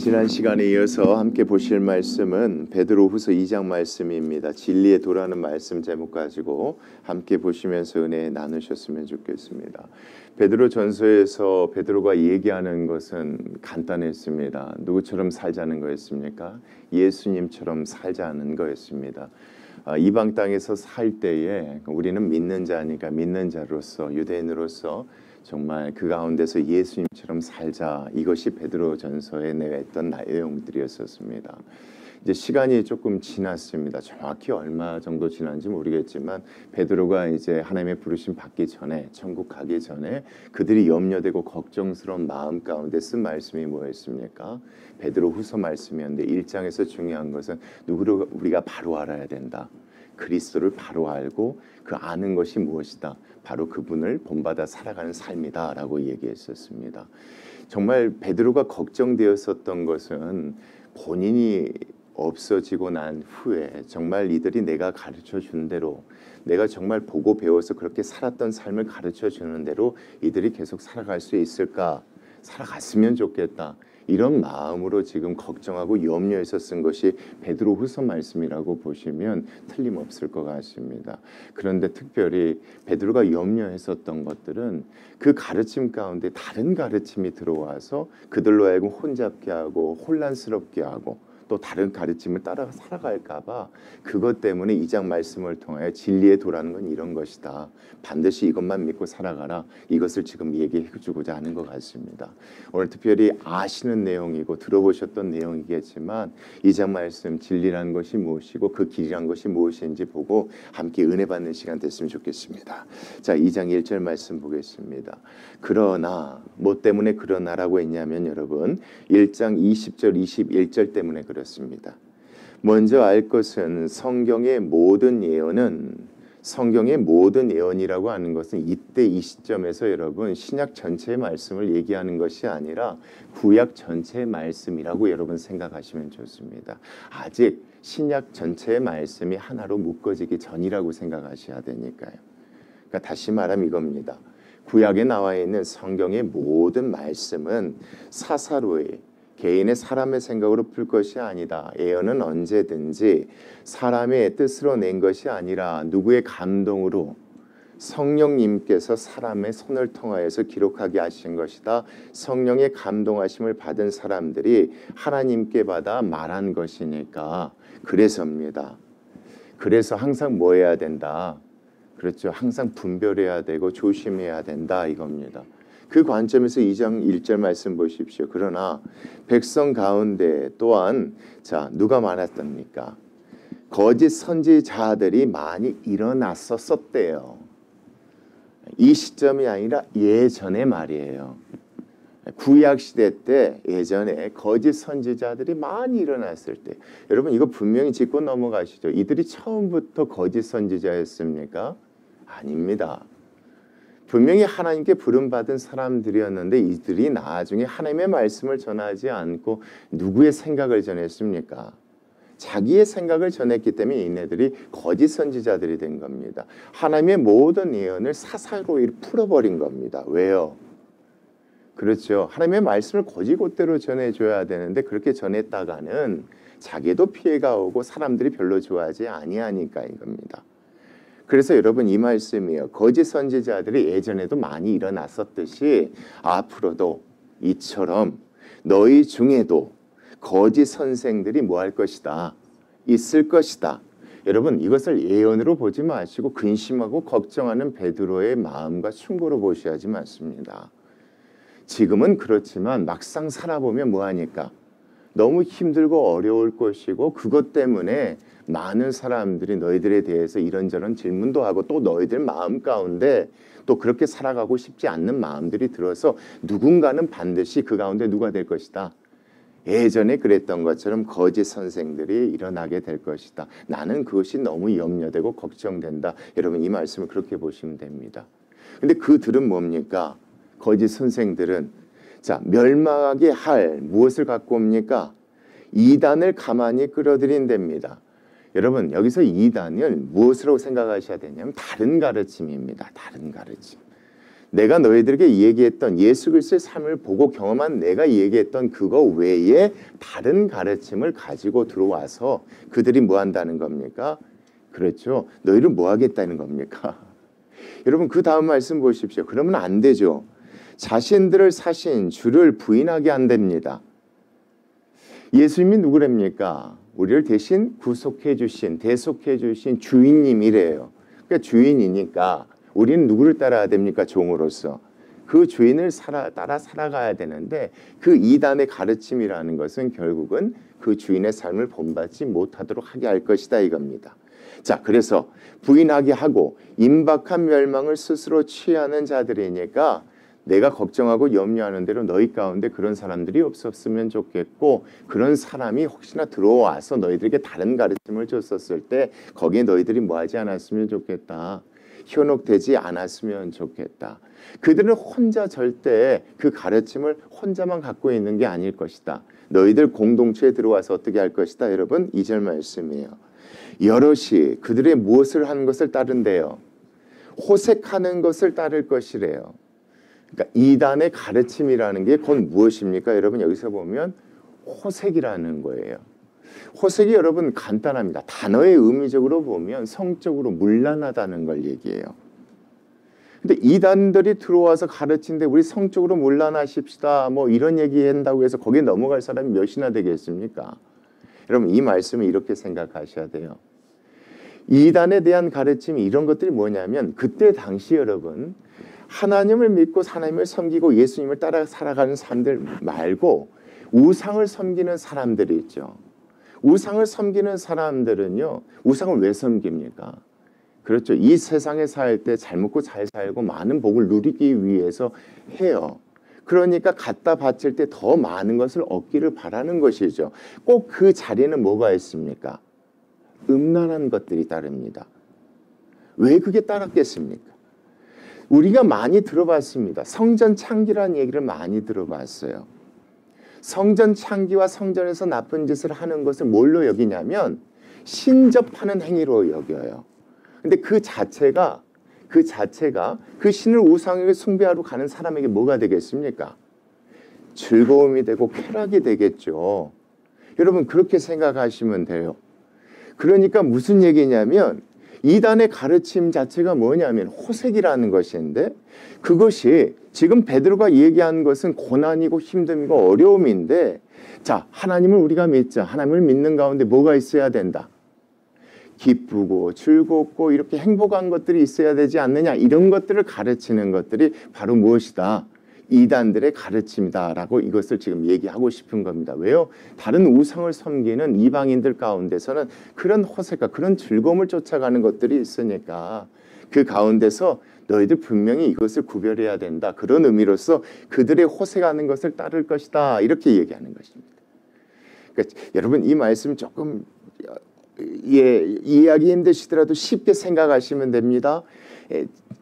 지난 시간에 이어서 함께 보실 말씀은 베드로후서 2장 말씀입니다. 진리의 도라는 말씀 제목 가지고 함께 보시면서 은혜 나누셨으면 좋겠습니다. 베드로 전서에서 베드로가 얘기하는 것은 간단했습니다. 누구처럼 살자는 거였습니까? 예수님처럼 살자는 거였습니다. 이방 땅에서 살 때에 우리는 믿는 자니까 믿는 자로서 유대인으로서 정말 그 가운데서 예수님처럼 살자. 이것이 베드로 전서에 내했던 내용들이었습니다. 이제 시간이 조금 지났습니다. 정확히 얼마 정도 지난지 모르겠지만 베드로가 이제 하나님의 부르심 받기 전에 천국 가기 전에 그들이 염려되고 걱정스러운 마음 가운데 쓴 말씀이 뭐였습니까? 베드로후서 말씀이었는데 1장에서 중요한 것은 누구를 우리가 바로 알아야 된다. 그리스도를 바로 알고 그 아는 것이 무엇이다. 바로 그분을 본받아 살아가는 삶이다 라고 얘기했었습니다. 정말 베드로가 걱정되었었던 것은 본인이 없어지고 난 후에 정말 이들이 내가 가르쳐 준 대로 내가 정말 보고 배워서 그렇게 살았던 삶을 가르쳐 주는 대로 이들이 계속 살아갈 수 있을까? 살아갔으면 좋겠다. 이런 마음으로 지금 걱정하고 염려해서 쓴 것이 베드로후서 말씀이라고 보시면 틀림없을 것 같습니다. 그런데 특별히 베드로가 염려했었던 것들은 그 가르침 가운데 다른 가르침이 들어와서 그들로 하여금 혼잡게 하고 혼란스럽게 하고 또 다른 가르침을 따라 살아갈까 봐 그것 때문에 이 장 말씀을 통하여 진리의 도라는 건 이런 것이다. 반드시 이것만 믿고 살아가라. 이것을 지금 얘기해 주고자 하는 것 같습니다. 오늘 특별히 아시는 내용이고 들어보셨던 내용이겠지만 이 장 말씀 진리라는 것이 무엇이고 그 길이란 것이 무엇인지 보고 함께 은혜 받는 시간 됐으면 좋겠습니다. 자, 2장 1절 말씀 보겠습니다. 그러나 뭐 때문에 그러나라고 했냐면 여러분 1장 20절 21절 때문에 그렇습니다. 먼저 알 것은 성경의 모든 예언이라고 하는 것은 이때 이 시점에서 여러분 신약 전체의 말씀을 얘기하는 것이 아니라 구약 전체의 말씀이라고 여러분 생각하시면 좋습니다. 아직 신약 전체의 말씀이 하나로 묶어지기 전이라고 생각하셔야 되니까요. 그러니까 다시 말하면 이겁니다. 구약에 나와 있는 성경의 모든 말씀은 사사로이 개인의 사람의 생각으로 풀 것이 아니다. 예언은 언제든지 사람의 뜻으로 낸 것이 아니라 누구의 감동으로 성령님께서 사람의 손을 통하여서 기록하게 하신 것이다. 성령의 감동하심을 받은 사람들이 하나님께 받아 말한 것이니까 그래서입니다. 그래서 항상 뭐 해야 된다? 그렇죠. 항상 분별해야 되고 조심해야 된다 이겁니다. 그 관점에서 2장 1절 말씀 보십시오. 그러나 백성 가운데 또한 자 누가 많았답니까? 거짓 선지자들이 많이 일어났었대요. 이 시점이 아니라 예전의 말이에요. 구약 시대 때 예전에 거짓 선지자들이 많이 일어났을 때 여러분 이거 분명히 짚고 넘어가시죠. 이들이 처음부터 거짓 선지자였습니까? 아닙니다. 분명히 하나님께 부름받은 사람들이었는데 이들이 나중에 하나님의 말씀을 전하지 않고 누구의 생각을 전했습니까? 자기의 생각을 전했기 때문에 이네들이 거짓 선지자들이 된 겁니다. 하나님의 모든 예언을 사사로이 풀어버린 겁니다. 왜요? 그렇죠. 하나님의 말씀을 거짓것대로 전해줘야 되는데 그렇게 전했다가는 자기도 피해가 오고 사람들이 별로 좋아하지 아니하니까인 겁니다. 그래서 여러분 이 말씀이에요. 거짓 선지자들이 예전에도 많이 일어났었듯이 앞으로도 이처럼 너희 중에도 거짓 선생들이 뭐 할 것이다. 있을 것이다. 여러분 이것을 예언으로 보지 마시고 근심하고 걱정하는 베드로의 마음과 충고로 보셔야지 맞습니다. 지금은 그렇지만 막상 살아보면 뭐하니까? 너무 힘들고 어려울 것이고 그것 때문에 많은 사람들이 너희들에 대해서 이런저런 질문도 하고 또 너희들 마음 가운데 또 그렇게 살아가고 싶지 않는 마음들이 들어서 누군가는 반드시 그 가운데 누가 될 것이다. 예전에 그랬던 것처럼 거짓 선생들이 일어나게 될 것이다. 나는 그것이 너무 염려되고 걱정된다. 여러분 이 말씀을 그렇게 보시면 됩니다. 근데 그들은 뭡니까? 거짓 선생들은 자 멸망하게 할 무엇을 갖고 옵니까? 이단을 가만히 끌어들인답니다. 여러분 여기서 이단을 무엇으로 생각하셔야 되냐면 다른 가르침입니다. 다른 가르침. 내가 너희들에게 얘기했던 예수 그리스도의 삶을 보고 경험한 내가 얘기했던 그거 외에 다른 가르침을 가지고 들어와서 그들이 뭐 한다는 겁니까? 그렇죠. 너희를 뭐 하겠다는 겁니까? 여러분 그 다음 말씀 보십시오. 그러면 안 되죠. 자신들을 사신 주를 부인하게 안 됩니다. 예수님이 누구랍니까? 우리를 대신 구속해 주신, 대속해 주신 주인님이래요. 그러니까 주인이니까 우리는 누구를 따라야 됩니까? 종으로서. 그 주인을 따라 살아가야 되는데 그 이단의 가르침이라는 것은 결국은 그 주인의 삶을 본받지 못하도록 하게 할 것이다 이겁니다. 자, 그래서 부인하게 하고 임박한 멸망을 스스로 취하는 자들이니까 내가 걱정하고 염려하는 대로 너희 가운데 그런 사람들이 없었으면 좋겠고 그런 사람이 혹시나 들어와서 너희들에게 다른 가르침을 줬었을 때 거기에 너희들이 뭐 하지 않았으면 좋겠다. 현혹되지 않았으면 좋겠다. 그들은 혼자 절대 그 가르침을 혼자만 갖고 있는 게 아닐 것이다. 너희들 공동체에 들어와서 어떻게 할 것이다. 여러분 2절 말씀이에요. 여럿이 그들의 무엇을 하는 것을 따른대요. 호색하는 것을 따를 것이래요. 그러니까 이단의 가르침이라는 게 곧 무엇입니까? 여러분 여기서 보면 호색이라는 거예요. 호색이 여러분 간단합니다. 단어의 의미적으로 보면 성적으로 문란하다는 걸 얘기해요. 근데 이단들이 들어와서 가르치는데 우리 성적으로 문란하십시다 뭐 이런 얘기한다고 해서 거기에 넘어갈 사람이 몇이나 되겠습니까? 여러분 이 말씀을 이렇게 생각하셔야 돼요. 이단에 대한 가르침이 이런 것들이 뭐냐면 그때 당시 여러분 하나님을 믿고 하나님을 섬기고 예수님을 따라 살아가는 사람들 말고 우상을 섬기는 사람들이 있죠. 우상을 섬기는 사람들은요. 우상을 왜 섬깁니까? 그렇죠. 이 세상에 살 때 잘 먹고 잘 살고 많은 복을 누리기 위해서 해요. 그러니까 갖다 바칠 때 더 많은 것을 얻기를 바라는 것이죠. 꼭 그 자리에는 뭐가 있습니까? 음란한 것들이 따릅니다. 왜 그게 따랐겠습니까? 우리가 많이 들어봤습니다. 성전 창기라는 얘기를 많이 들어봤어요. 성전 창기와 성전에서 나쁜 짓을 하는 것을 뭘로 여기냐면 신접하는 행위로 여겨요. 근데 그 자체가 그 신을 우상에게 숭배하러 가는 사람에게 뭐가 되겠습니까? 즐거움이 되고 쾌락이 되겠죠. 여러분 그렇게 생각하시면 돼요. 그러니까 무슨 얘기냐면 이단의 가르침 자체가 뭐냐면 호색이라는 것인데 그것이 지금 베드로가 얘기한 것은 고난이고 힘듦이고 어려움인데 자 하나님을 우리가 믿자. 하나님을 믿는 가운데 뭐가 있어야 된다. 기쁘고 즐겁고 이렇게 행복한 것들이 있어야 되지 않느냐 이런 것들을 가르치는 것들이 바로 무엇이다. 이단들의 가르침이다라고 이것을 지금 얘기하고 싶은 겁니다. 왜요? 다른 우상을 섬기는 이방인들 가운데서는 그런 호색과 그런 즐거움을 쫓아가는 것들이 있으니까 그 가운데서 너희들 분명히 이것을 구별해야 된다. 그런 의미로서 그들의 호색하는 것을 따를 것이다. 이렇게 얘기하는 것입니다. 그러니까 여러분 이 말씀 조금 이해하기 힘드시더라도 쉽게 생각하시면 됩니다.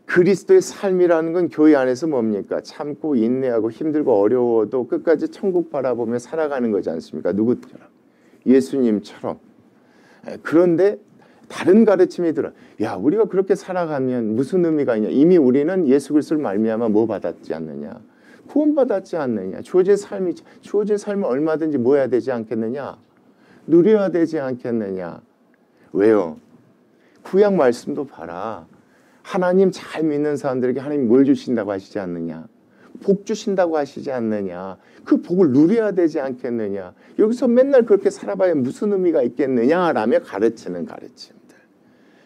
그리스도의 삶이라는 건 교회 안에서 뭡니까? 참고 인내하고 힘들고 어려워도 끝까지 천국 바라보며 살아가는 거지 않습니까? 누구처럼? 예수님처럼. 그런데 다른 가르침이 들어. 야, 우리가 그렇게 살아가면 무슨 의미가 있냐? 이미 우리는 예수 그리스도를 말미암아 뭐 받았지 않느냐? 구원받았지 않느냐? 주어진 삶을 얼마든지 뭐 해야 되지 않겠느냐? 누려야 되지 않겠느냐? 왜요? 구약 말씀도 봐라. 하나님 잘 믿는 사람들에게 하나님 뭘 주신다고 하시지 않느냐? 복 주신다고 하시지 않느냐? 그 복을 누려야 되지 않겠느냐? 여기서 맨날 그렇게 살아봐야 무슨 의미가 있겠느냐라며 가르치는 가르침들.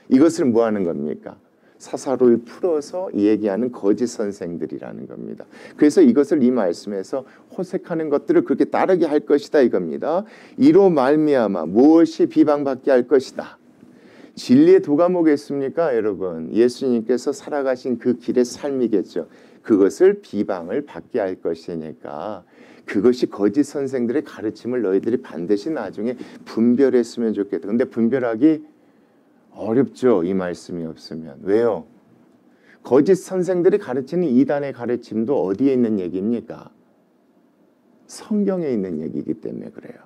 이것을 뭐 하는 겁니까? 사사로이 풀어서 얘기하는 거짓 선생들이라는 겁니다. 그래서 이것을 이 말씀에서 호색하는 것들을 그렇게 따르게 할 것이다 이겁니다. 이로 말미암아 무엇이 비방받게 할 것이다. 진리의 두 과목이 있습니까? 여러분 예수님께서 살아가신 그 길의 삶이겠죠. 그것을 비방을 받게 할 것이니까 그것이 거짓 선생들의 가르침을 너희들이 반드시 나중에 분별했으면 좋겠다. 근데 분별하기 어렵죠. 이 말씀이 없으면. 왜요? 거짓 선생들이 가르치는 이단의 가르침도 어디에 있는 얘기입니까? 성경에 있는 얘기이기 때문에 그래요.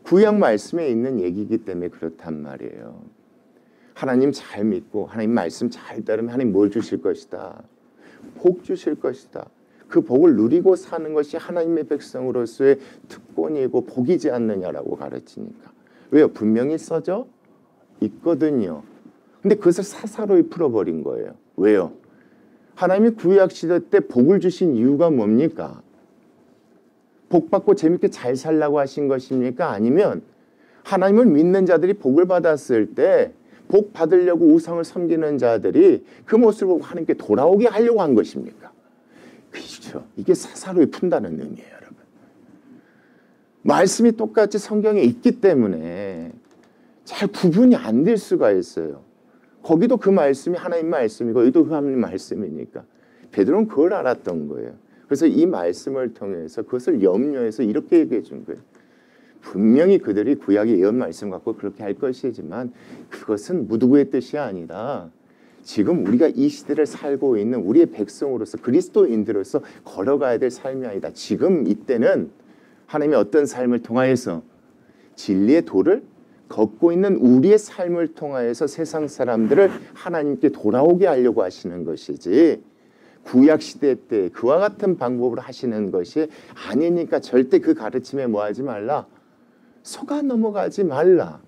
구약 말씀에 있는 얘기이기 때문에 그렇단 말이에요. 하나님 잘 믿고 하나님 말씀 잘 따르면 하나님 뭘 주실 것이다. 복 주실 것이다. 그 복을 누리고 사는 것이 하나님의 백성으로서의 특권이고 복이지 않느냐라고 가르치니까. 왜요? 분명히 써져 있거든요. 근데 그것을 사사로이 풀어버린 거예요. 왜요? 하나님이 구약시대 때 복을 주신 이유가 뭡니까? 복 받고 재밌게 잘 살라고 하신 것입니까? 아니면 하나님을 믿는 자들이 복을 받았을 때 복 받으려고 우상을 섬기는 자들이 그 모습을 보고 하나님께 돌아오게 하려고 한 것입니까? 그렇죠. 이게 사사로이 푼다는 의미예요, 여러분. 말씀이 똑같이 성경에 있기 때문에 잘 구분이 안 될 수가 있어요. 거기도 그 말씀이 하나님 말씀이고 여기도 그 하나님 말씀이니까 베드로는 그걸 알았던 거예요. 그래서 이 말씀을 통해서 그것을 염려해서 이렇게 얘기해 준 거예요. 분명히 그들이 구약의 예언 말씀 갖고 그렇게 할 것이지만 그것은 무두부의 뜻이 아니라 지금 우리가 이 시대를 살고 있는 우리의 백성으로서 그리스도인들로서 걸어가야 될 삶이 아니다. 지금 이때는 하나님의 어떤 삶을 통하여서 진리의 도를 걷고 있는 우리의 삶을 통하여서 세상 사람들을 하나님께 돌아오게 하려고 하시는 것이지 구약시대 때 그와 같은 방법으로 하시는 것이 아니니까 절대 그 가르침에 뭐 하지 말라. 속아 넘어가지 말라.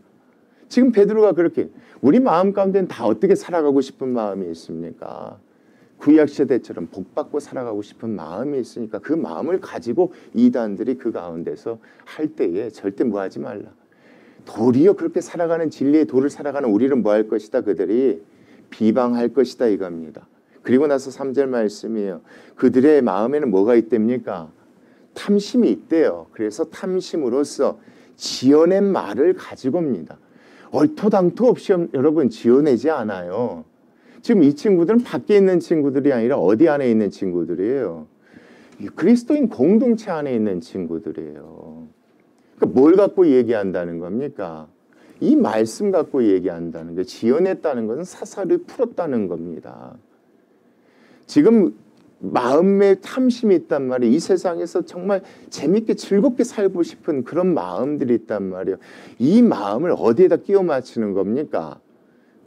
지금 베드로가 그렇게 우리 마음 가운데는 다 어떻게 살아가고 싶은 마음이 있습니까? 구약시대처럼 복받고 살아가고 싶은 마음이 있으니까 그 마음을 가지고 이단들이 그 가운데서 할 때에 절대 뭐 하지 말라. 도리어 그렇게 살아가는 진리의 도를 살아가는 우리는 뭐 할 것이다. 그들이 비방할 것이다 이겁니다. 그리고 나서 3절 말씀이에요. 그들의 마음에는 뭐가 있답니까? 탐심이 있대요. 그래서 탐심으로써 지어낸 말을 가지고 옵니다. 얼토당토 없이 여러분 지어내지 않아요. 지금 이 친구들은 밖에 있는 친구들이 아니라 어디 안에 있는 친구들이에요. 그리스도인 공동체 안에 있는 친구들이에요. 그러니까 뭘 갖고 얘기한다는 겁니까? 이 말씀 갖고 얘기한다는 게 지어냈다는 것은 사사를 풀었다는 겁니다. 지금 마음에 탐심이 있단 말이에요. 이 세상에서 정말 재밌게 즐겁게 살고 싶은 그런 마음들이 있단 말이에요. 이 마음을 어디에다 끼워 맞추는 겁니까?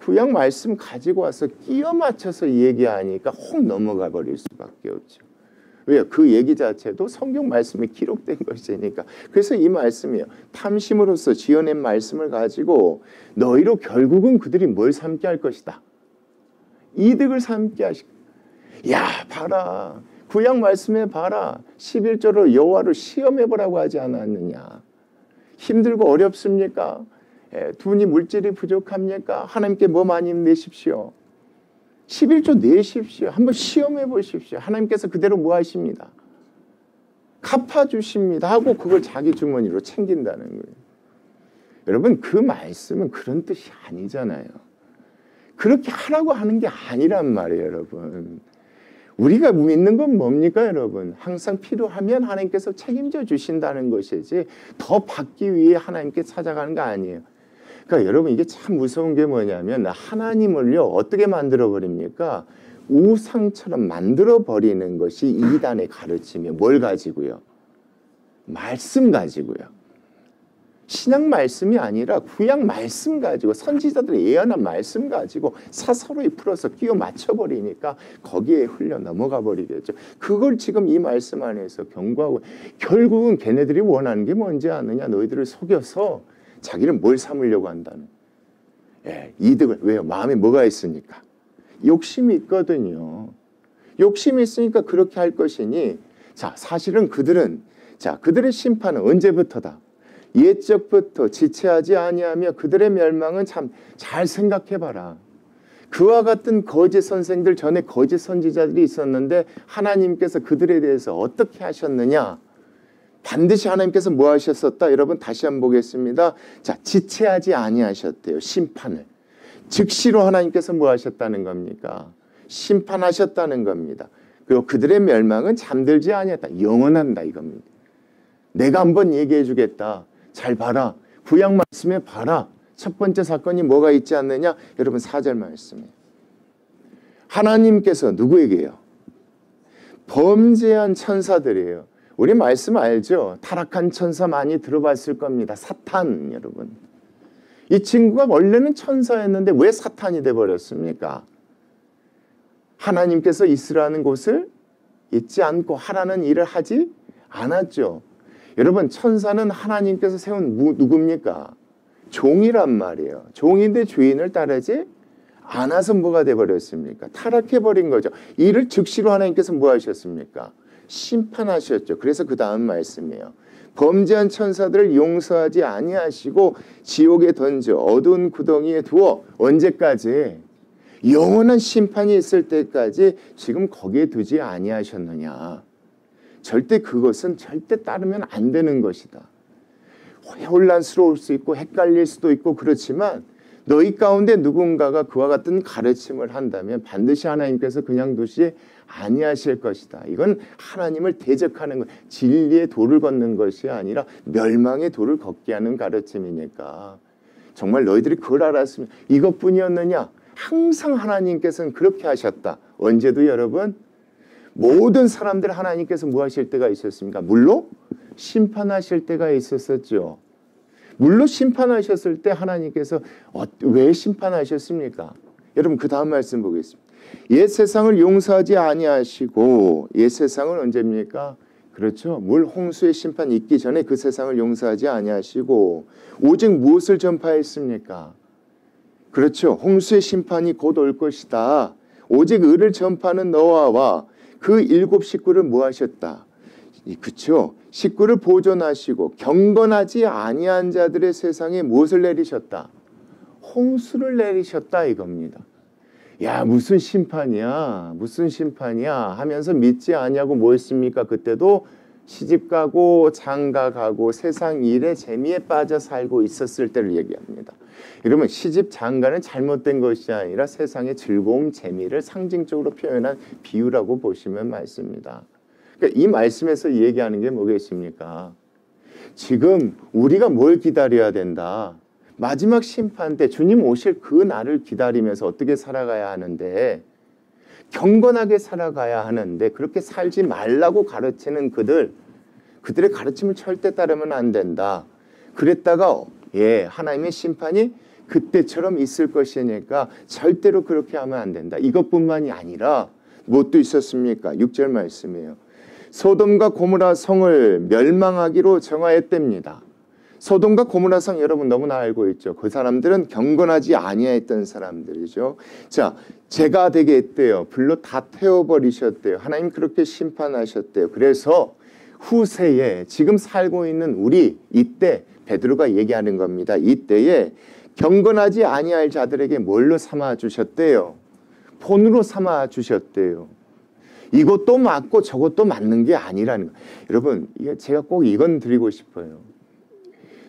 구약 말씀 가지고 와서 끼워 맞춰서 얘기하니까 혹 넘어가 버릴 수밖에 없죠. 왜요? 그 얘기 자체도 성경 말씀에 기록된 것이니까. 그래서 이 말씀이에요. 탐심으로써 지어낸 말씀을 가지고 너희로 결국은 그들이 뭘 삼게 할 것이다. 이득을 삼게 하실. 야 봐라. 구약 말씀에 봐라. 11절로 여호와를 시험해보라고 하지 않았느냐. 힘들고 어렵습니까? 돈이 물질이 부족합니까? 하나님께 뭐 많이 내십시오. 11조 내십시오. 한번 시험해 보십시오. 하나님께서 그대로 뭐 하십니다. 갚아주십니다 하고 그걸 자기 주머니로 챙긴다는 거예요. 여러분 그 말씀은 그런 뜻이 아니잖아요. 그렇게 하라고 하는 게 아니란 말이에요. 여러분 우리가 믿는 건 뭡니까 여러분? 항상 필요하면 하나님께서 책임져 주신다는 것이지 더 받기 위해 하나님께 찾아가는 거 아니에요. 그러니까 여러분 이게 참 무서운 게 뭐냐면 하나님을요 어떻게 만들어 버립니까? 우상처럼 만들어 버리는 것이 이단의 가르침이에요. 뭘 가지고요? 말씀 가지고요. 신약 말씀이 아니라 구약 말씀 가지고 선지자들이 예언한 말씀 가지고 사사로이 풀어서 끼워 맞춰버리니까 거기에 흘려 넘어가 버리겠죠. 그걸 지금 이 말씀 안에서 경고하고 결국은 걔네들이 원하는 게 뭔지 아느냐. 너희들을 속여서 자기를 뭘 삼으려고 한다는. 이득을. 왜요? 마음에 뭐가 있으니까. 욕심이 있거든요. 욕심이 있으니까 그렇게 할 것이니 자 사실은 그들은 그들의 심판은 언제부터다. 옛적부터 지체하지 아니하며 그들의 멸망은 참 잘 생각해봐라. 그와 같은 거짓 선생들 전에 거짓 선지자들이 있었는데 하나님께서 그들에 대해서 어떻게 하셨느냐. 반드시 하나님께서 뭐 하셨었다? 여러분 다시 한번 보겠습니다. 자, 지체하지 아니하셨대요. 심판을. 즉시로 하나님께서 뭐 하셨다는 겁니까? 심판하셨다는 겁니다. 그리고 그들의 멸망은 잠들지 아니했다. 영원한다 이겁니다. 내가 한번 얘기해 주겠다. 잘 봐라. 구약 말씀에 봐라. 첫 번째 사건이 뭐가 있지 않느냐? 여러분 4절 말씀이에요. 하나님께서 누구에게요? 범죄한 천사들이에요. 우리 말씀 알죠? 타락한 천사 많이 들어봤을 겁니다. 사탄 여러분. 이 친구가 원래는 천사였는데 왜 사탄이 돼버렸습니까? 하나님께서 있으라는 곳을 잊지 않고 하라는 일을 하지 않았죠. 여러분, 천사는 하나님께서 세운 누굽니까? 종이란 말이에요. 종인데 주인을 따르지 않아서 뭐가 돼버렸습니까? 타락해버린 거죠. 이를 즉시로 하나님께서 뭐 하셨습니까? 심판하셨죠. 그래서 그 다음 말씀이에요. 범죄한 천사들을 용서하지 아니하시고 지옥에 던져 어두운 구덩이에 두어 언제까지? 영원한 심판이 있을 때까지 지금 거기에 두지 아니하셨느냐. 절대 그것은 절대 따르면 안 되는 것이다. 혼란스러울 수 있고 헷갈릴 수도 있고 그렇지만 너희 가운데 누군가가 그와 같은 가르침을 한다면 반드시 하나님께서 그냥 두시 아니하실 것이다. 이건 하나님을 대적하는 것, 진리의 도를 걷는 것이 아니라 멸망의 도를 걷게 하는 가르침이니까 정말 너희들이 그걸 알았으면 이것뿐이었느냐? 항상 하나님께서는 그렇게 하셨다. 언제도 여러분 모든 사람들 하나님께서 뭐 하실 때가 있었습니까? 물로 심판하실 때가 있었었죠. 물로 심판하셨을 때 하나님께서 왜 심판하셨습니까? 여러분 그 다음 말씀 보겠습니다. 옛 세상을 용서하지 아니하시고 옛 세상은 언제입니까? 그렇죠. 물 홍수의 심판이 있기 전에 그 세상을 용서하지 아니하시고 오직 무엇을 전파했습니까? 그렇죠. 홍수의 심판이 곧 올 것이다. 오직 의를 전파하는 너와와 그 7 식구를 뭐 하셨다? 그렇죠. 식구를 보존하시고 경건하지 아니한 자들의 세상에 무엇을 내리셨다? 홍수를 내리셨다 이겁니다. 야 무슨 심판이야 무슨 심판이야 하면서 믿지 아니하고 뭐 했습니까? 그때도 시집가고 장가가고 세상 일에 재미에 빠져 살고 있었을 때를 얘기합니다. 여러분 시집 장가는 잘못된 것이 아니라 세상의 즐거움 재미를 상징적으로 표현한 비유라고 보시면 맞습니다. 그러니까 이 말씀에서 얘기하는 게 뭐겠습니까? 지금 우리가 뭘 기다려야 된다? 마지막 심판 때 주님 오실 그 날을 기다리면서 어떻게 살아가야 하는데 경건하게 살아가야 하는데 그렇게 살지 말라고 가르치는 그들의 가르침을 절대 따르면 안 된다. 그랬다가 하나님의 심판이 그때처럼 있을 것이니까 절대로 그렇게 하면 안 된다. 이것뿐만이 아니라 무엇도 있었습니까? 6절 말씀이에요. 소돔과 고모라 성을 멸망하기로 정하였답니다. 소돔과 고모라 성 여러분 너무나 알고 있죠. 그 사람들은 경건하지 아니했던 사람들이죠. 자, 죄가 되게 했대요. 불로 다 태워버리셨대요. 하나님 그렇게 심판하셨대요. 그래서 후세에 지금 살고 있는 우리 이때 베드로가 얘기하는 겁니다. 이때에 경건하지 아니할 자들에게 뭘로 삼아 주셨대요? 본으로 삼아 주셨대요. 이것도 맞고 저것도 맞는 게 아니라는 거예요. 여러분 제가 꼭 이건 드리고 싶어요.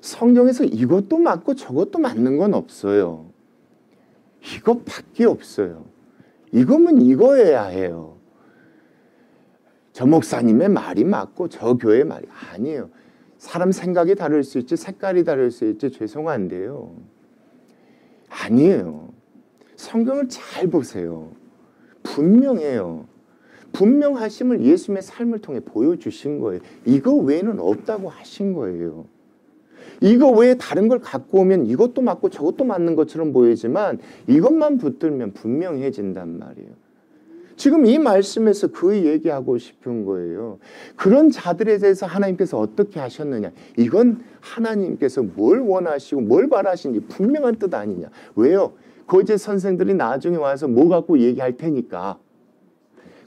성경에서 이것도 맞고 저것도 맞는 건 없어요. 이것밖에 없어요. 이거면 이거여야 해요. 저 목사님의 말이 맞고 저 교회의 말이 아니에요. 사람 생각이 다를 수 있지 색깔이 다를 수 있지 죄송한데요. 아니에요. 성경을 잘 보세요. 분명해요. 분명하심을 예수님의 삶을 통해 보여주신 거예요. 이거 외에는 없다고 하신 거예요. 이거 외에 다른 걸 갖고 오면 이것도 맞고 저것도 맞는 것처럼 보이지만 이것만 붙들면 분명해진단 말이에요. 지금 이 말씀에서 그 얘기하고 싶은 거예요. 그런 자들에 대해서 하나님께서 어떻게 하셨느냐. 이건 하나님께서 뭘 원하시고 뭘 바라시는지 분명한 뜻 아니냐. 왜요? 거짓 선생들이 나중에 와서 뭐 갖고 얘기할 테니까.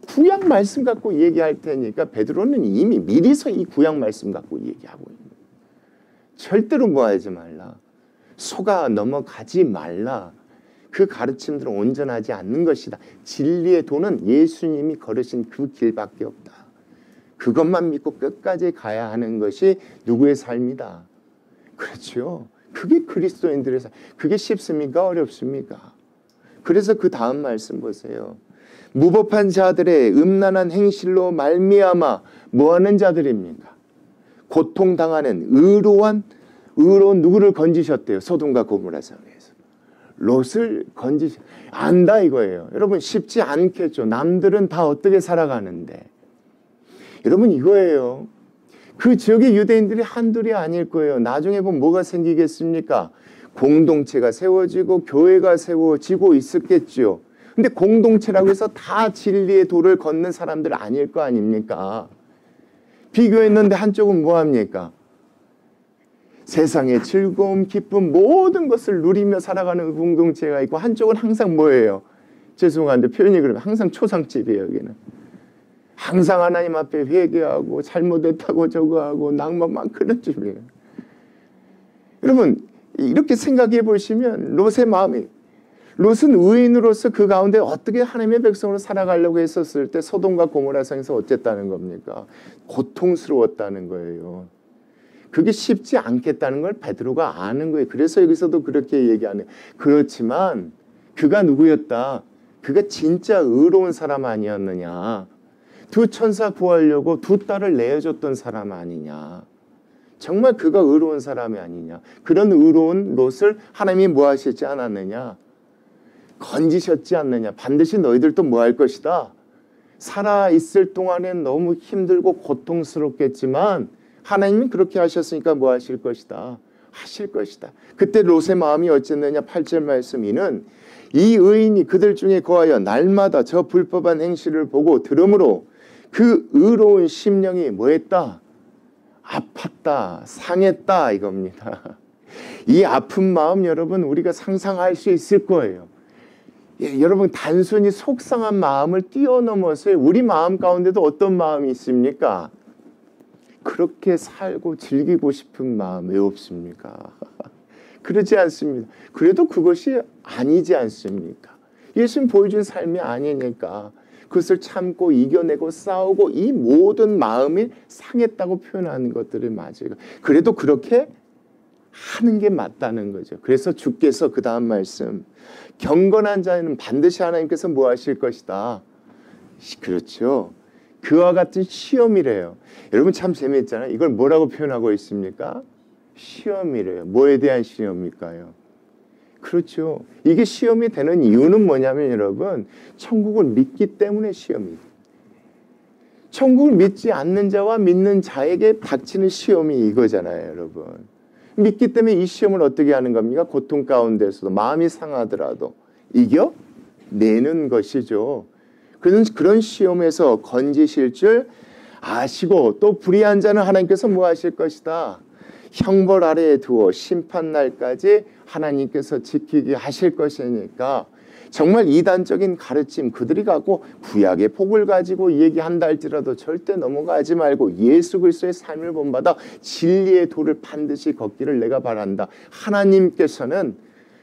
구약 말씀 갖고 얘기할 테니까 베드로는 이미 미리서 이 구약 말씀 갖고 얘기하고 있는 거예요. 절대로 뭐 하지 말라. 속아 넘어가지 말라. 그 가르침들은 온전하지 않는 것이다. 진리의 도는 예수님이 걸으신 그 길밖에 없다. 그것만 믿고 끝까지 가야 하는 것이 누구의 삶이다. 그렇죠. 그게 그리스도인들의 삶. 그게 쉽습니까? 어렵습니까? 그래서 그 다음 말씀 보세요. 무법한 자들의 음란한 행실로 말미암아 뭐하는 자들입니까? 고통당하는 의로운 누구를 건지셨대요? 소돔과 고모라 성에서. 롯을 안다 이거예요. 여러분 쉽지 않겠죠. 남들은 다 어떻게 살아가는데. 여러분 이거예요. 그 지역의 유대인들이 한둘이 아닐 거예요. 나중에 보면 뭐가 생기겠습니까? 공동체가 세워지고 교회가 세워지고 있었겠죠. 근데 공동체라고 해서 다 진리의 도를 걷는 사람들 아닐 거 아닙니까? 비교했는데 한쪽은 뭐합니까? 세상의 즐거움, 기쁨 모든 것을 누리며 살아가는 공동체가 있고 한쪽은 항상 뭐예요? 죄송한데 표현이 그러면 항상 초상집이에요. 여기는 항상 하나님 앞에 회개하고 잘못했다고 저거하고 낭만만 그런 집이에요. 여러분 이렇게 생각해 보시면 롯의 마음이, 롯은 의인으로서 그 가운데 어떻게 하나님의 백성으로 살아가려고 했었을 때 소돔과 고모라 성에서 어쨌다는 겁니까? 고통스러웠다는 거예요. 그게 쉽지 않겠다는 걸 베드로가 아는 거예요. 그래서 여기서도 그렇게 얘기하는. 그렇지만 그가 누구였다? 그가 진짜 의로운 사람 아니었느냐? 두 천사 구하려고 두 딸을 내어줬던 사람 아니냐? 정말 그가 의로운 사람이 아니냐? 그런 의로운 롯을 하나님이 뭐 하시지 않았느냐? 건지셨지 않느냐? 반드시 너희들도 뭐 할 것이다? 살아있을 동안엔 너무 힘들고 고통스럽겠지만 하나님이 그렇게 하셨으니까 뭐 하실 것이다? 하실 것이다. 그때 롯의 마음이 어쨌느냐? 8절 말씀 이는 이 의인이 그들 중에 거하여 날마다 저 불법한 행실을 보고 들으므로 그 의로운 심령이 뭐했다? 아팠다, 상했다 이겁니다. 이 아픈 마음 여러분 우리가 상상할 수 있을 거예요. 예, 여러분 단순히 속상한 마음을 뛰어넘어서 우리 마음 가운데도 어떤 마음이 있습니까? 그렇게 살고 즐기고 싶은 마음 왜 없습니까? 그러지 않습니다. 그래도 그것이 아니지 않습니까? 예수님 보여준 삶이 아니니까 그것을 참고 이겨내고 싸우고 이 모든 마음이 상했다고 표현하는 것들이 맞아요. 그래도 그렇게 하는 게 맞다는 거죠. 그래서 주께서 그 다음 말씀 경건한 자는 반드시 하나님께서 뭐 하실 것이다. 그렇죠. 그와 같은 시험이래요. 여러분 참 재미있잖아요. 이걸 뭐라고 표현하고 있습니까? 시험이래요. 뭐에 대한 시험일까요? 그렇죠. 이게 시험이 되는 이유는 뭐냐면 여러분 천국을 믿기 때문에 시험이에요. 천국을 믿지 않는 자와 믿는 자에게 닥치는 시험이 이거잖아요. 여러분. 믿기 때문에 이 시험을 어떻게 하는 겁니까? 고통 가운데서도 마음이 상하더라도 이겨내는 것이죠. 그런 시험에서 건지실 줄 아시고 또 불의한 자는 하나님께서 뭐 하실 것이다. 형벌 아래에 두어 심판날까지 하나님께서 지키게 하실 것이니까 정말 이단적인 가르침 그들이 갖고 구약의 복을 가지고 얘기한다 할지라도 절대 넘어가지 말고 예수 그리스도의 삶을 본받아 진리의 도를 반드시 걷기를 내가 바란다. 하나님께서는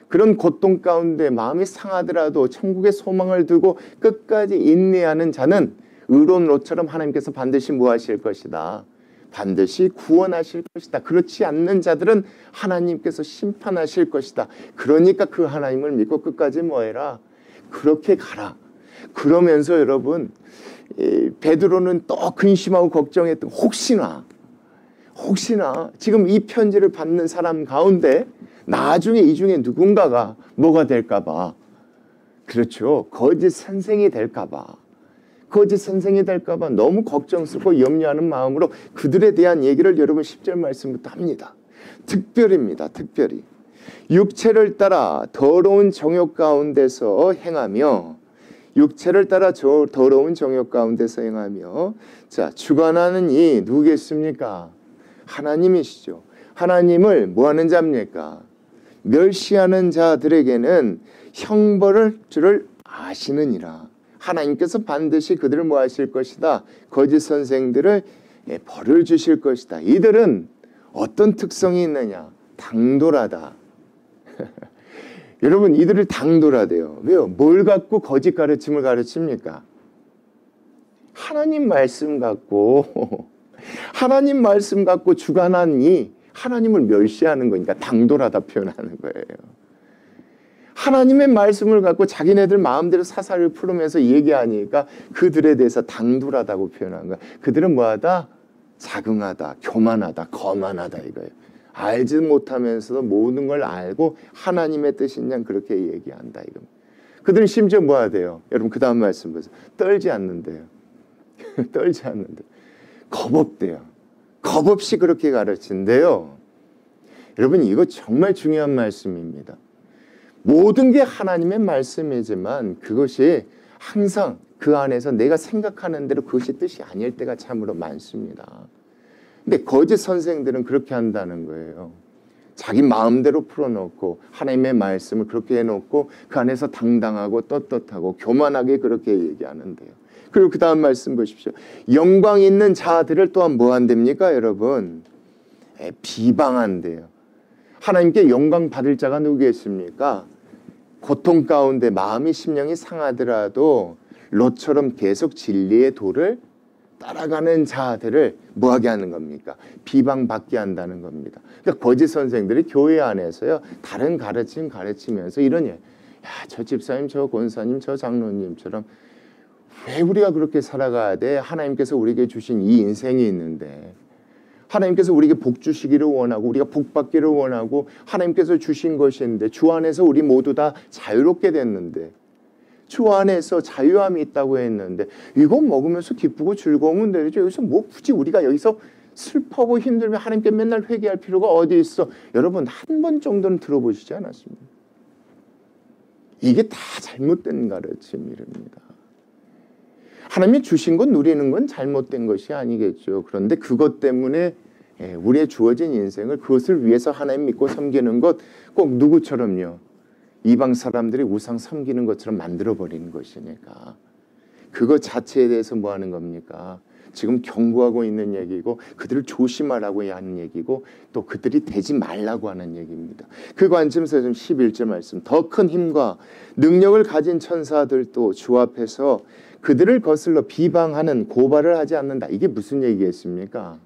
그런 고통 가운데 마음이 상하더라도 천국의 소망을 두고 끝까지 인내하는 자는 의로운 롯처럼 하나님께서 반드시 뭐 하실 것이다. 반드시 구원하실 것이다. 그렇지 않는 자들은 하나님께서 심판하실 것이다. 그러니까 그 하나님을 믿고 끝까지 뭐해라? 그렇게 가라. 그러면서 여러분 베드로는 또 근심하고 걱정했던 혹시나 지금 이 편지를 받는 사람 가운데 나중에 이 중에 누군가가 뭐가 될까 봐. 그렇죠. 거짓 선생이 될까 봐. 거짓 선생이 될까 봐 너무 걱정스럽고 염려하는 마음으로 그들에 대한 얘기를 여러분 10절 말씀부터 합니다. 특별입니다. 특별히. 육체를 따라 더러운 정욕 가운데서 행하며 육체를 따라 더러운 정욕 가운데서 행하며 자 주관하는 이 누구겠습니까? 하나님이시죠. 하나님을 뭐하는 자입니까? 멸시하는 자들에게는 형벌을 줄을 아시느니라. 하나님께서 반드시 그들을 뭐 하실 것이다. 거짓 선생들을 벌을 주실 것이다. 이들은 어떤 특성이 있느냐? 당돌하다. 여러분 이들을 당돌하대요. 왜요? 뭘 갖고 거짓 가르침을 가르칩니까? 하나님 말씀 갖고 하나님 말씀 갖고 주관하니 하나님을 멸시하는 거니까 당돌하다 표현하는 거예요. 하나님의 말씀을 갖고 자기네들 마음대로 사사를 풀으면서 얘기하니까 그들에 대해서 당돌하다고 표현한 거야. 그들은 뭐하다? 자긍하다, 교만하다, 거만하다 이거예요. 알지 못하면서도 모든 걸 알고 하나님의 뜻인 양 그렇게 얘기한다 이겁니다. 그들은 심지어 뭐 하대요? 여러분 그 다음 말씀 보세요. 떨지 않는데요. 떨지 않는데 겁없대요. 겁없이 그렇게 가르친대요. 여러분 이거 정말 중요한 말씀입니다. 모든 게 하나님의 말씀이지만 그것이 항상 그 안에서 내가 생각하는 대로 그것이 뜻이 아닐 때가 참으로 많습니다. 근데 거짓 선생들은 그렇게 한다는 거예요. 자기 마음대로 풀어놓고 하나님의 말씀을 그렇게 해놓고 그 안에서 당당하고 떳떳하고 교만하게 그렇게 얘기하는데요. 그리고 그 다음 말씀 보십시오. 영광 있는 자들을 또한 뭐 한답니까 여러분? 비방한대요. 하나님께 영광 받을 자가 누구겠습니까? 고통 가운데 마음이 심령이 상하더라도 롯처럼 계속 진리의 도를 따라가는 자들을 뭐하게 하는 겁니까? 비방받게 한다는 겁니다. 그러니까 거짓 선생들이 교회 안에서요 다른 가르침 가르치면서 이런 야, 저 집사님, 저 권사님, 저 장로님처럼 왜 우리가 그렇게 살아가야 돼? 하나님께서 우리에게 주신 이 인생이 있는데 하나님께서 우리에게 복 주시기를 원하고 우리가 복 받기를 원하고 하나님께서 주신 것인데 주 안에서 우리 모두 다 자유롭게 됐는데 주 안에서 자유함이 있다고 했는데 이거 먹으면서 기쁘고 즐거우면 되죠. 여기서 뭐 굳이 우리가 여기서 슬퍼하고 힘들면 하나님께 맨날 회개할 필요가 어디 있어. 여러분 한 번 정도는 들어보시지 않았습니까? 이게 다 잘못된 가르침입니다. 하나님이 주신 건 누리는 건 잘못된 것이 아니겠죠. 그런데 그것 때문에 우리의 주어진 인생을 그것을 위해서 하나님 믿고 섬기는 것 꼭 누구처럼요. 이방 사람들이 우상 섬기는 것처럼 만들어버리는 것이니까 그것 자체에 대해서 뭐 하는 겁니까? 지금 경고하고 있는 얘기고 그들을 조심하라고 하는 얘기고 또 그들이 되지 말라고 하는 얘기입니다. 그 관점에서 좀 11절 말씀 더 큰 힘과 능력을 가진 천사들도 주 앞에서 그들을 거슬러 비방하는 고발을 하지 않는다. 이게 무슨 얘기겠습니까?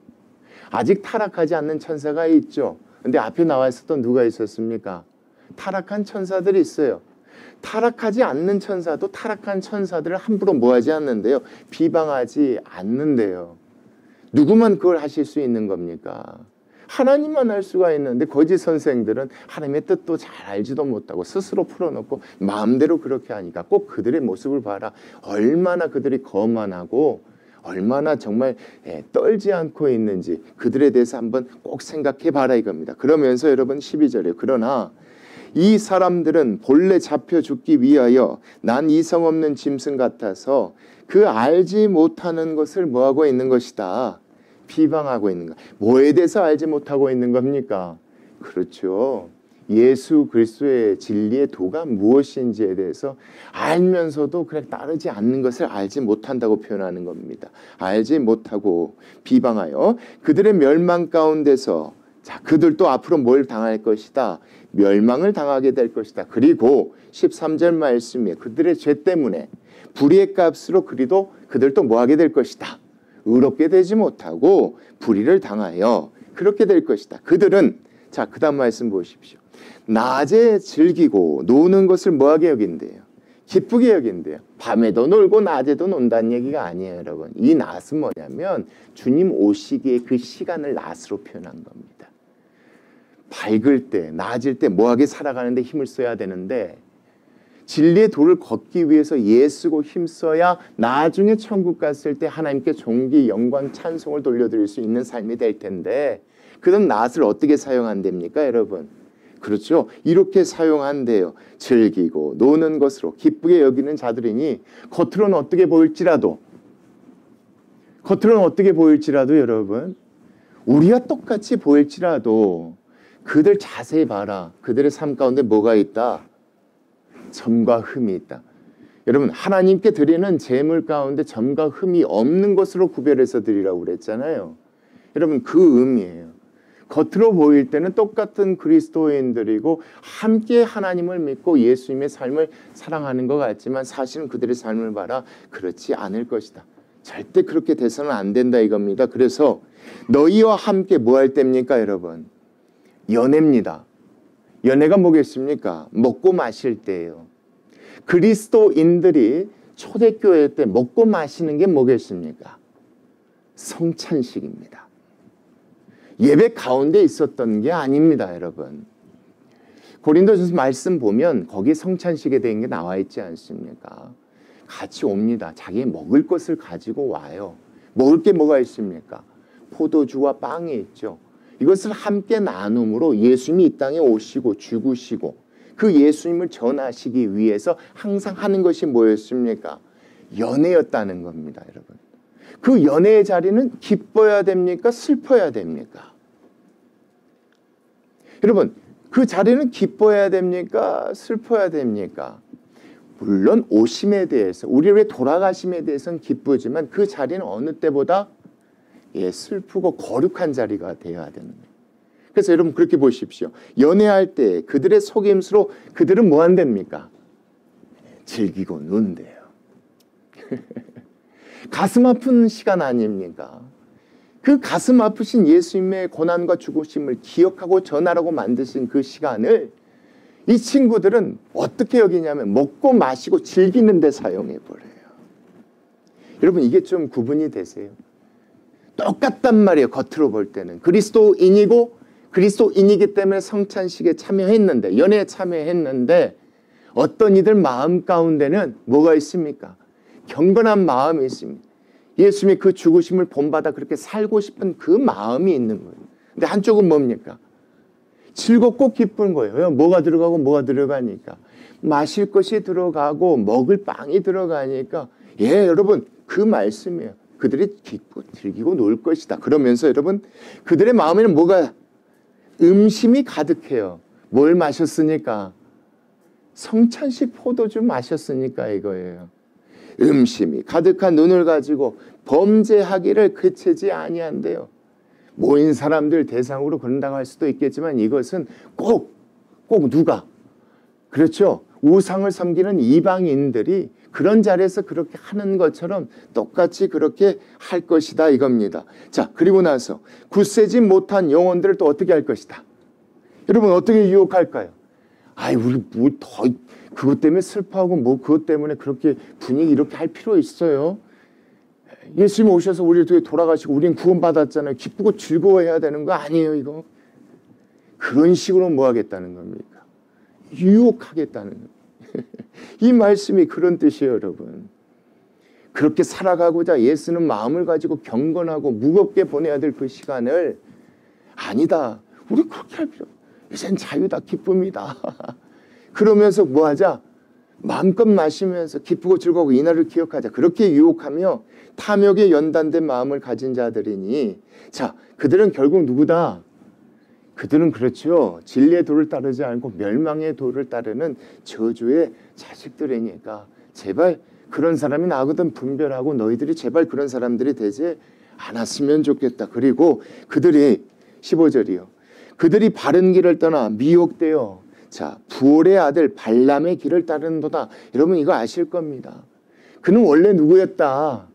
아직 타락하지 않는 천사가 있죠. 근데 앞에 나와 있었던 누가 있었습니까? 타락한 천사들이 있어요. 타락하지 않는 천사도 타락한 천사들을 함부로 뭐하지 않는데요. 비방하지 않는데요. 누구만 그걸 하실 수 있는 겁니까? 하나님만 할 수가 있는데 거짓 선생들은 하나님의 뜻도 잘 알지도 못하고 스스로 풀어놓고 마음대로 그렇게 하니까 꼭 그들의 모습을 봐라. 얼마나 그들이 거만하고 얼마나 정말 떨지 않고 있는지 그들에 대해서 한번 꼭 생각해 봐라 이겁니다. 그러면서 여러분 12절에 그러나 이 사람들은 본래 잡혀 죽기 위하여 난 이성 없는 짐승 같아서 그 알지 못하는 것을 뭐하고 있는 것이다. 비방하고 있는 것. 뭐에 대해서 알지 못하고 있는 겁니까? 그렇죠. 예수 그리스도의 진리의 도가 무엇인지에 대해서 알면서도 그냥 따르지 않는 것을 알지 못한다고 표현하는 겁니다. 알지 못하고 비방하여 그들의 멸망 가운데서 자, 그들도 앞으로 뭘 당할 것이다. 멸망을 당하게 될 것이다. 그리고 13절 말씀에 그들의 죄 때문에 불의의 값으로 그들도 뭐하게 될 것이다. 의롭게 되지 못하고 불의를 당하여 그렇게 될 것이다. 그들은 자, 그 다음 말씀 보십시오. 낮에 즐기고 노는 것을 뭐하게 여긴대요? 기쁘게 여긴대요. 밤에도 놀고 낮에도 논다는 얘기가 아니에요, 여러분. 이 낮은 뭐냐면 주님 오시기에 그 시간을 낮으로 표현한 겁니다. 밝을 때, 낮일 때 뭐하게 살아가는데 힘을 써야 되는데 진리의 도를 걷기 위해서 애쓰고 힘써야 나중에 천국 갔을 때 하나님께 존귀, 영광, 찬송을 돌려드릴 수 있는 삶이 될 텐데 그런 낮을 어떻게 사용한답니까, 여러분? 그렇죠. 이렇게 사용한대요. 즐기고 노는 것으로 기쁘게 여기는 자들이니 겉으로는 어떻게 보일지라도 여러분 우리와 똑같이 보일지라도 그들 자세히 봐라. 그들의 삶 가운데 뭐가 있다? 점과 흠이 있다. 여러분 하나님께 드리는 제물 가운데 점과 흠이 없는 것으로 구별해서 드리라고 그랬잖아요. 여러분 그 의미예요. 겉으로 보일 때는 똑같은 그리스도인들이고 함께 하나님을 믿고 예수님의 삶을 사랑하는 것 같지만 사실은 그들의 삶을 봐라. 그렇지 않을 것이다. 절대 그렇게 돼서는 안 된다 이겁니다. 그래서 너희와 함께 뭐 할 때입니까 여러분? 연애입니다. 연애가 뭐겠습니까? 먹고 마실 때예요. 그리스도인들이 초대교회 때 먹고 마시는 게 뭐겠습니까? 성찬식입니다. 예배 가운데 있었던 게 아닙니다, 여러분. 고린도전서 말씀 보면 거기 성찬식에 대한 게 나와 있지 않습니까? 같이 옵니다. 자기 먹을 것을 가지고 와요. 먹을 게 뭐가 있습니까? 포도주와 빵이 있죠. 이것을 함께 나눔으로 예수님이 이 땅에 오시고 죽으시고 그 예수님을 전하시기 위해서 항상 하는 것이 뭐였습니까? 연애였다는 겁니다, 여러분. 그 연애의 자리는 기뻐야 됩니까? 슬퍼야 됩니까? 여러분, 그 자리는 기뻐야 됩니까? 슬퍼야 됩니까? 물론 오심에 대해서, 우리의 돌아가심에 대해서는 기쁘지만 그 자리는 어느 때보다 슬프고 거룩한 자리가 되어야 되는 거예요. 그래서 여러분 그렇게 보십시오. 연애할 때 그들의 속임수로 그들은 뭐 한답니까? 즐기고 논대요. 가슴 아픈 시간 아닙니까? 그 가슴 아프신 예수님의 고난과 죽으심을 기억하고 전하라고 만드신 그 시간을 이 친구들은 어떻게 여기냐면 먹고 마시고 즐기는 데 사용해 버려요. 여러분 이게 좀 구분이 되세요? 똑같단 말이에요. 겉으로 볼 때는. 그리스도인이고 그리스도인이기 때문에 성찬식에 참여했는데, 연애에 참여했는데 어떤 이들 마음 가운데는 뭐가 있습니까? 경건한 마음이 있습니다. 예수님의 그 죽으심을 본받아 그렇게 살고 싶은 그 마음이 있는 거예요. 근데 한쪽은 뭡니까? 즐겁고 기쁜 거예요. 뭐가 들어가고 뭐가 들어가니까. 마실 것이 들어가고 먹을 빵이 들어가니까 여러분 그 말씀이에요. 그들이 기쁘고 즐기고 놀 것이다. 그러면서 여러분 그들의 마음에는 뭐가 음심이 가득해요. 뭘 마셨으니까? 성찬식 포도주 마셨으니까 이거예요. 음심이 가득한 눈을 가지고 범죄하기를 그치지 아니한대요. 모인 사람들 대상으로 그런다고 할 수도 있겠지만 이것은 꼭 누가? 그렇죠. 우상을 섬기는 이방인들이 그런 자리에서 그렇게 하는 것처럼 똑같이 그렇게 할 것이다 이겁니다. 자, 그리고 나서 굳세지 못한 영혼들을 또 어떻게 할 것이다. 여러분 어떻게 유혹할까요? 우리 뭐 더 그것 때문에 슬퍼하고 뭐 그것 때문에 그렇게 분위기 이렇게 할 필요 있어요? 예수님 오셔서 우리 돌아가시고 우리는 구원받았잖아요. 기쁘고 즐거워해야 되는 거 아니에요 이거? 그런 식으로 뭐 하겠다는 겁니까? 유혹하겠다는 겁니다. 이 말씀이 그런 뜻이에요, 여러분. 그렇게 살아가고자 예수는 마음을 가지고 경건하고 무겁게 보내야 될 그 시간을 아니다. 우리 그렇게 할 필요. 이젠 자유다, 기쁨이다. 그러면서 뭐 하자? 마음껏 마시면서 기쁘고 즐거우고 이날을 기억하자. 그렇게 유혹하며 탐욕에 연단된 마음을 가진 자들이니 자, 그들은 결국 누구다? 그들은 그렇죠. 진리의 도를 따르지 않고 멸망의 도를 따르는 저주의 자식들이니까 제발 그런 사람이 나거든 분별하고 너희들이 제발 그런 사람들이 되지 않았으면 좋겠다. 그리고 그들이 15절이요. 그들이 바른 길을 떠나 미혹되어 자 부올의 아들 발람의 길을 따르는도다. 여러분 이거 아실 겁니다. 그는 원래 누구였다?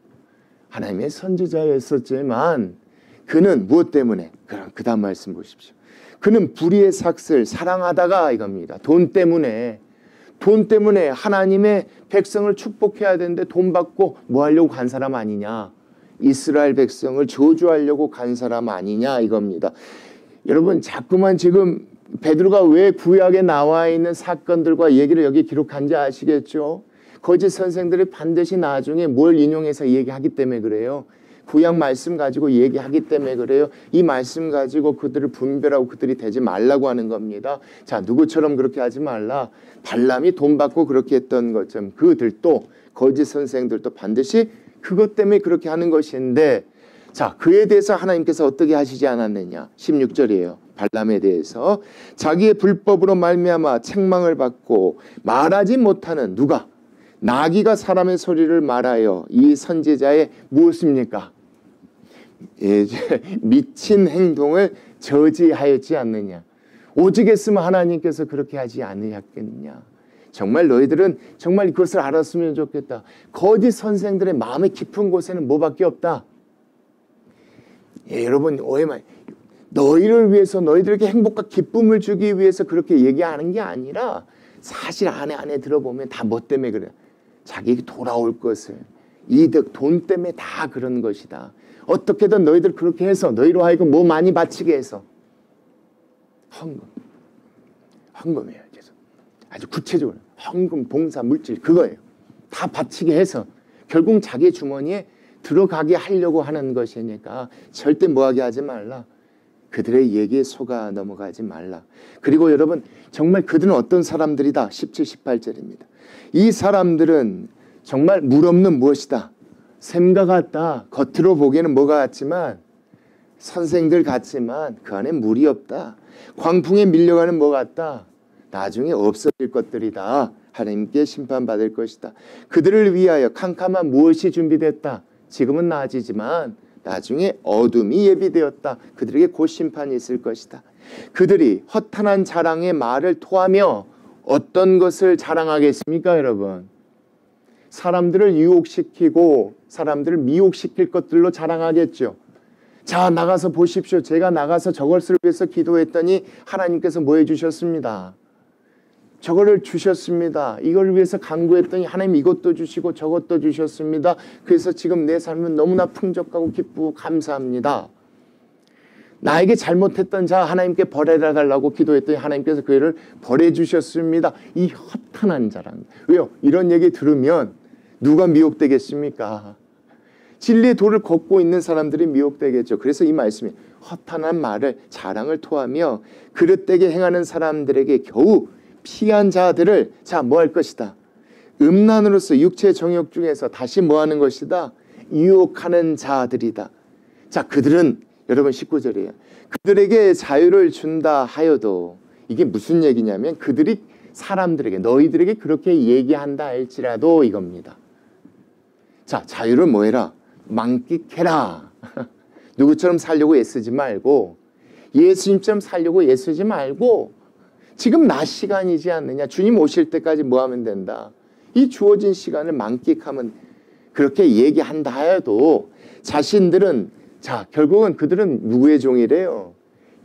하나님의 선지자였었지만 그는 무엇 때문에? 그럼 그 다음 말씀 보십시오. 그는 불의의 삭슬 사랑하다가 이겁니다. 돈 때문에 하나님의 백성을 축복해야 되는데 돈 받고 뭐 하려고 간 사람 아니냐. 이스라엘 백성을 저주하려고 간 사람 아니냐 이겁니다. 여러분 자꾸만 지금 베드로가 왜 구약에 나와 있는 사건들과 얘기를 여기 기록한지 아시겠죠? 거짓 선생들이 반드시 나중에 뭘 인용해서 얘기하기 때문에 그래요. 구약 말씀 가지고 얘기하기 때문에 그래요. 이 말씀 가지고 그들을 분별하고 그들이 되지 말라고 하는 겁니다. 자, 누구처럼 그렇게 하지 말라. 발람이 돈 받고 그렇게 했던 것처럼 그들도 거짓 선생들도 반드시 그것 때문에 그렇게 하는 것인데 자, 그에 대해서 하나님께서 어떻게 하시지 않았느냐. 16절이에요. 발람에 대해서 자기의 불법으로 말미암아 책망을 받고 말하지 못하는 누가? 나귀가 사람의 소리를 말하여 이 선지자의 무엇입니까? 미친 행동을 저지하였지 않느냐. 오직 했으면 하나님께서 그렇게 하지 않으셨겠느냐. 정말 너희들은 정말 그것을 알았으면 좋겠다. 거짓 선생들의 마음의 깊은 곳에는 뭐밖에 없다. 여러분 오해만 너희를 위해서 너희들에게 행복과 기쁨을 주기 위해서 그렇게 얘기하는 게 아니라 사실 안에 들어보면 다 뭐 때문에 그래. 자기에게 돌아올 것을 이득 돈 때문에 다 그런 것이다. 어떻게든 너희들 그렇게 해서 너희로 하여금 뭐 많이 바치게 해서 헌금이에요. 계속 아주 구체적으로 헌금, 봉사, 물질 그거예요. 다 바치게 해서 결국 자기 주머니에 들어가게 하려고 하는 것이니까 절대 뭐하게 하지 말라. 그들의 얘기에 속아 넘어가지 말라. 그리고 여러분 정말 그들은 어떤 사람들이다. 17, 18절입니다. 이 사람들은 정말 물 없는 무엇이다. 샘과 같다. 겉으로 보기에는 뭐가 같지만 선생들 같지만 그 안에 물이 없다. 광풍에 밀려가는 뭐 같다. 나중에 없어질 것들이다. 하나님께 심판받을 것이다. 그들을 위하여 캄캄한 무엇이 준비됐다. 지금은 낮이지만 나중에 어둠이 예비되었다. 그들에게 곧 심판이 있을 것이다. 그들이 허탄한 자랑의 말을 토하며 어떤 것을 자랑하겠습니까, 여러분? 사람들을 유혹시키고 사람들을 미혹시킬 것들로 자랑하겠죠. 자, 나가서 보십시오. 제가 나가서 저것을 위해서 기도했더니 하나님께서 뭐 해주셨습니다. 저거를 주셨습니다. 이걸 위해서 간구했더니 하나님 이것도 주시고 저것도 주셨습니다. 그래서 지금 내 삶은 너무나 풍족하고 기쁘고 감사합니다. 나에게 잘못했던 자 하나님께 벌해라 달라고 기도했더니 하나님께서 그 일을 벌해 주셨습니다. 이 허탄한 자랑. 왜요? 이런 얘기 들으면 누가 미혹되겠습니까? 진리의 도를 걷고 있는 사람들이 미혹되겠죠. 그래서 이 말씀이 허탄한 말을 자랑을 토하며 그릇되게 행하는 사람들에게 겨우 피한 자들을 자 뭐 할 것이다. 음란으로서 육체 정욕 중에서 다시 뭐 하는 것이다. 유혹하는 자들이다. 자, 그들은 여러분 19절이에요. 그들에게 자유를 준다 하여도 이게 무슨 얘기냐면 그들이 사람들에게 너희들에게 그렇게 얘기한다 할지라도 이겁니다. 자, 자유를 뭐 해라? 만끽해라. 누구처럼 살려고 애쓰지 말고 예수님처럼 살려고 애쓰지 말고 지금 낮 시간이지 않느냐. 주님 오실 때까지 뭐 하면 된다. 이 주어진 시간을 만끽하면 그렇게 얘기한다 해도 자신들은 자 결국은 그들은 누구의 종이래요?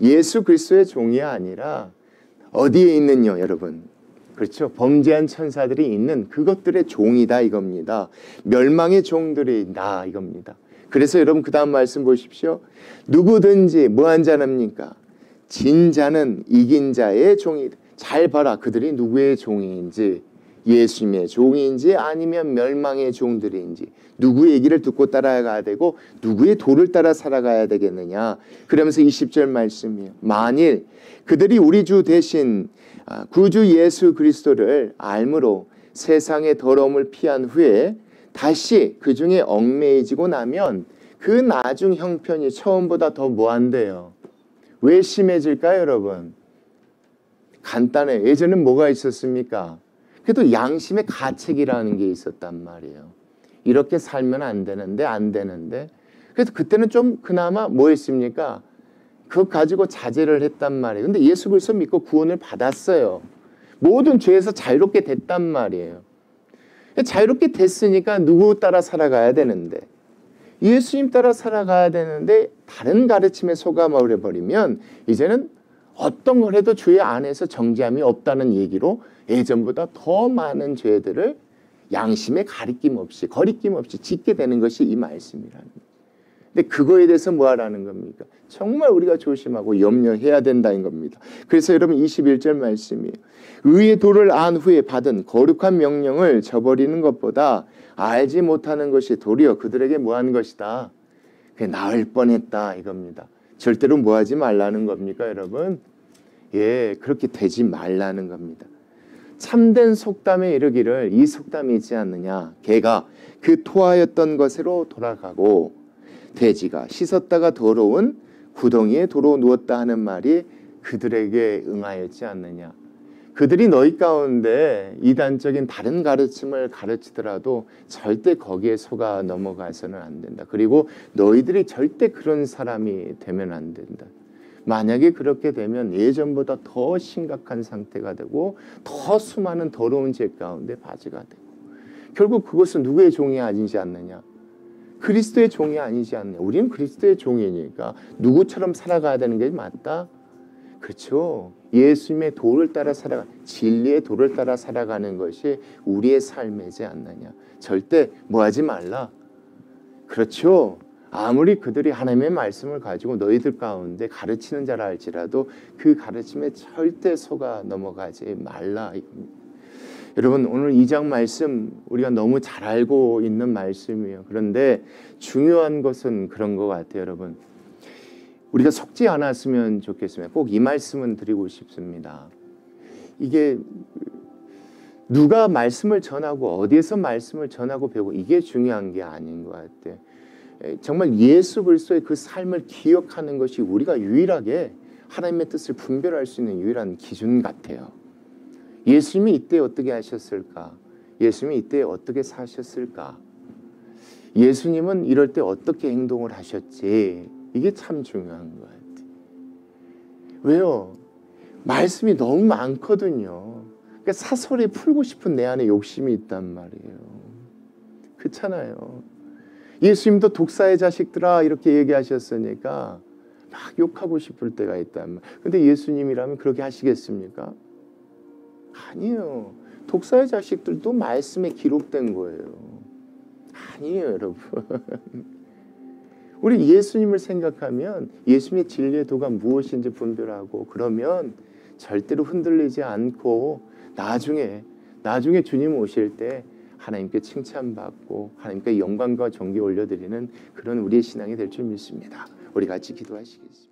예수 그리스도의 종이 아니라 어디에 있는요 여러분? 그렇죠. 범죄한 천사들이 있는 그것들의 종이다 이겁니다. 멸망의 종들이다 이겁니다. 그래서 여러분 그 다음 말씀 보십시오. 누구든지 뭐한 자랍니까? 진자는 이긴 자의 종이다. 잘 봐라. 그들이 누구의 종인지 예수님의 종인지 아니면 멸망의 종들인지 누구의 얘기를 듣고 따라가야 되고 누구의 도를 따라 살아가야 되겠느냐. 그러면서 20절 말씀이에요. 만일 그들이 우리 주 대신 구주 예수 그리스도를 알므로 세상의 더러움을 피한 후에 다시 그 중에 얽매이지고 나면 그 나중 형편이 처음보다 더 뭐한대요. 왜 심해질까요 여러분? 간단해요. 예전엔 뭐가 있었습니까? 그래도 양심의 가책이라는 게 있었단 말이에요. 이렇게 살면 안 되는데 그래서 그때는 좀 그나마 뭐 했습니까? 그거 가지고 자제를 했단 말이에요. 근데 예수 그리스도 믿고 구원을 받았어요. 모든 죄에서 자유롭게 됐단 말이에요. 자유롭게 됐으니까 누구 따라 살아가야 되는데 예수님 따라 살아가야 되는데 다른 가르침에 속아버려버리면 이제는 어떤 걸 해도 주의 안에서 정죄함이 없다는 얘기로 예전보다 더 많은 죄들을 양심의 거리낌 없이 짓게 되는 것이 이 말씀이라는 거예요. 근데 그거에 대해서 뭐 하라는 겁니까? 정말 우리가 조심하고 염려해야 된다는 겁니다. 그래서 여러분 21절 말씀이에요. 의의 도를 안 후에 받은 거룩한 명령을 저버리는 것보다 알지 못하는 것이 도리어 그들에게 뭐한 것이다. 그게 나을 뻔했다 이겁니다. 절대로 뭐 하지 말라는 겁니까 여러분? 예, 그렇게 되지 말라는 겁니다. 참된 속담에 이르기를 이 속담이 있지 않느냐. 개가 그 토하였던 것으로 돌아가고 돼지가 씻었다가 더러운 구덩이에 도로 누웠다 하는 말이 그들에게 응하였지 않느냐. 그들이 너희 가운데 이단적인 다른 가르침을 가르치더라도 절대 거기에 속아 넘어가서는 안 된다. 그리고 너희들이 절대 그런 사람이 되면 안 된다. 만약에 그렇게 되면 예전보다 더 심각한 상태가 되고 더 수많은 더러운 죄 가운데 바지가 되고 결국 그것은 누구의 종이 아니지 않느냐. 그리스도의 종이 아니지 않느냐. 우리는 그리스도의 종이니까 누구처럼 살아가야 되는 게 맞다. 그렇죠. 예수님의 도를 따라 살아가 진리의 도를 따라 살아가는 것이 우리의 삶이지 않느냐. 절대 뭐 하지 말라. 그렇죠. 아무리 그들이 하나님의 말씀을 가지고 너희들 가운데 가르치는 자라 할지라도 그 가르침에 절대 속아 넘어가지 말라. 여러분 오늘 2장 말씀 우리가 너무 잘 알고 있는 말씀이에요. 그런데 중요한 것은 그런 것 같아요. 여러분 우리가 속지 않았으면 좋겠습니다. 꼭 이 말씀은 드리고 싶습니다. 이게 누가 말씀을 전하고 어디에서 말씀을 전하고 배우고 이게 중요한 게 아닌 것 같아요. 정말 예수 그리스도의 그 삶을 기억하는 것이 우리가 유일하게 하나님의 뜻을 분별할 수 있는 유일한 기준 같아요. 예수님이 이때 어떻게 하셨을까? 예수님이 이때 어떻게 사셨을까? 예수님은 이럴 때 어떻게 행동을 하셨지? 이게 참 중요한 것 같아요. 왜요? 말씀이 너무 많거든요. 그러니까 사설에 풀고 싶은 내 안에 욕심이 있단 말이에요. 그렇잖아요. 예수님도 독사의 자식들아 이렇게 얘기하셨으니까 막 욕하고 싶을 때가 있단 말이에요. 근데 예수님이라면 그렇게 하시겠습니까? 아니에요. 독사의 자식들도 말씀에 기록된 거예요. 아니에요, 여러분. 우리 예수님을 생각하면 예수님의 진리의 도가 무엇인지 분별하고 그러면 절대로 흔들리지 않고 나중에 주님 오실 때 하나님께 칭찬받고 하나님께 영광과 존귀 올려드리는 그런 우리의 신앙이 될 줄 믿습니다. 우리 같이 기도하시겠습니다.